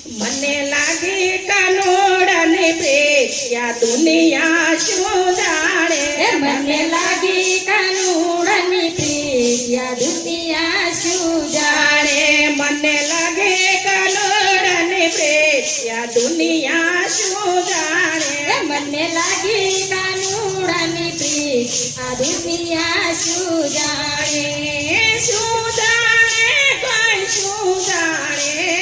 મને લાગી કાનોડાને પ્રેત્યા દુનિયા શું જાણે મને લાગી કાનુડાની પ્રેત્યા દુનિયા શું જાણે મને લાગે કાનોડાને પ્રેત્યા દુનિયા શું જાણે મને લાગી કાનુડાની પ્રેત્યા દુનિયા શું જાણે શું જાણે કોઈ શું જાણે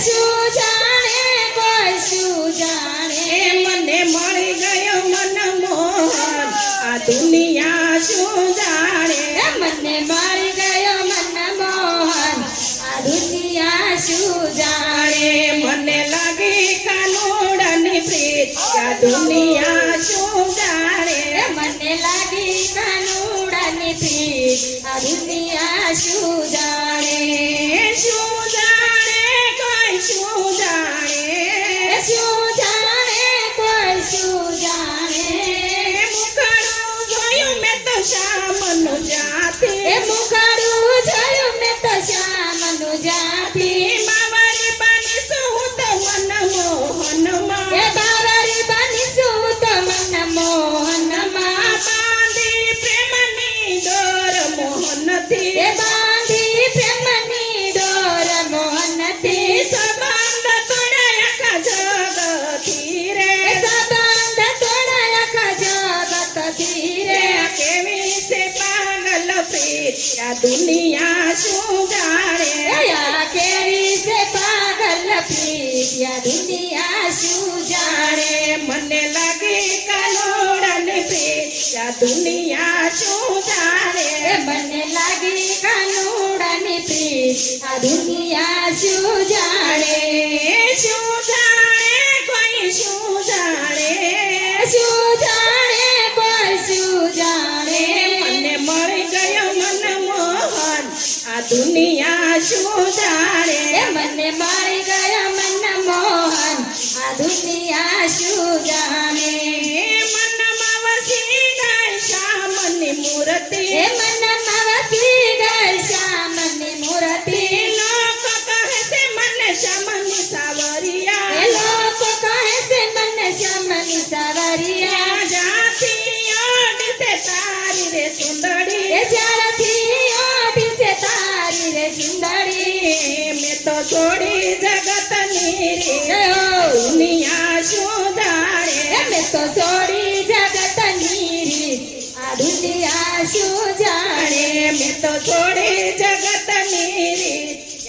શું જાણે કોઈ શું જાણે મને મળી ગયો મનમોહન આ દુનિયા શું જાણે મને મળી ગયો મનમોહન આ દુનિયા શું જાણે મને લાગી કાનોડાની પ્રીત આ દુનિયા શું જાણે મને લાગી કાનુડાની પ્રીત આ દુનિયા શું જાણે શું જાણે કોઈ શું જાણે શું જાણે કોઈ શું જાણે મુખડું જોયું મેં તો શામનું જાતે મુખાડું જોયું મેં તો શ્યામનું જાતી માવારી બનીશું હું તો મનમોહનમાં બાવરી બનીશું તો મનમોહનમાં બાંધી પ્રેમની દોર મોહનથી બાંધી પ્રેમની ડોર મોહનથી સંબંધ તોડાયા જગતથી રે સંબંધ તોડાયા જગતથી રે કેવી છે પાગલ પ્રીત આ દુનિયા શું જાણે આ કેવી છે પાગલ પ્રીત આ દુનિયા શું જાણે મને લાગે કાનોડાની પ્રીત આ દુનિયા શું જાણે મને લાગી કાનુડાની પ્રીત આ દુનિયા શું જાણે શું જાણે કોઈ શું જાણે શું જાણે કોઈ શું જાણે મને મળી ગયો મનમોહન આ દુનિયા શું જાણે મને મળી ગયો મનમોહન આ દુનિયા શું જાણે મનમાં વસી ગઈ શામની મૂર્તિ મનમાં વસી ગઈ શ્યામની મૂર્તિ લોકો કહે છે મને શામની સાવરિયા લોકો કહે છે મને શ્યામની સાવરિયા જાતી ઓડી છે તારી રે સુંદરી જ્યારથી ઓઢી છે તારી રે સુંદરી મેં તો છોડી જગતની રે દુનિયા શું જાણે મેં તો છોડી જગતની રીત આ દુનિયા શું જાણે મેં તો છોડી જગતની રે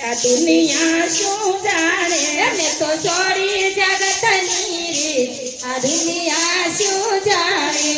આ દુનિયા શું જાણે મેં તો છોડી જગતની રીત આ દુનિયા શું જાણે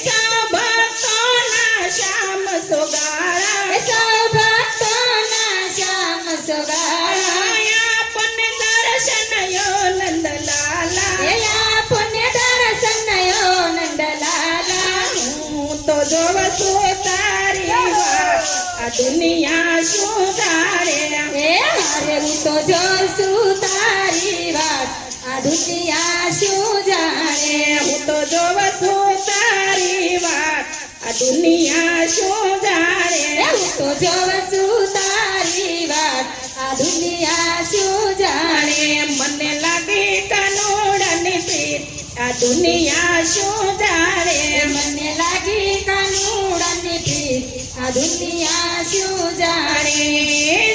સૌ ભક્તોના શ્યામ સોગાળા સૌ ભક્તોના શ્યામ સોગાળા આપણને દર્શન યો નંદલાલા પુણ્ય દર્શન યો નંદલાલા હું તો જોવ છું તારી વાત આ દુનિયા શું જાણે મારે હું તો જોઉં છું તારી વાત આ દુનિયા શું જાણે હું તો જોવ છું તારી વાત આ દુનિયા શું જાણે હું તો જોઉં છું તારી વાત આ દુનિયા શું જાણે મને લાગે કાનોડાની પ્રીત આ દુનિયા શું જાણે મને લાગી કાનુડાની પ્રીત આ દુનિયા શું જાણે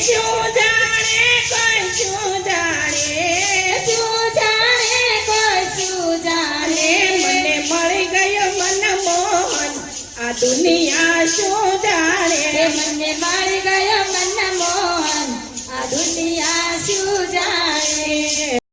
શું જાણે કોઈ શું જાણે શું જાણે કોઈ શું જાણે મને મળી ગયો મનમોહન આ દુનિયા શું જાણે મને મળી ગયો મનમોહન આ દુનિયા શું જાણે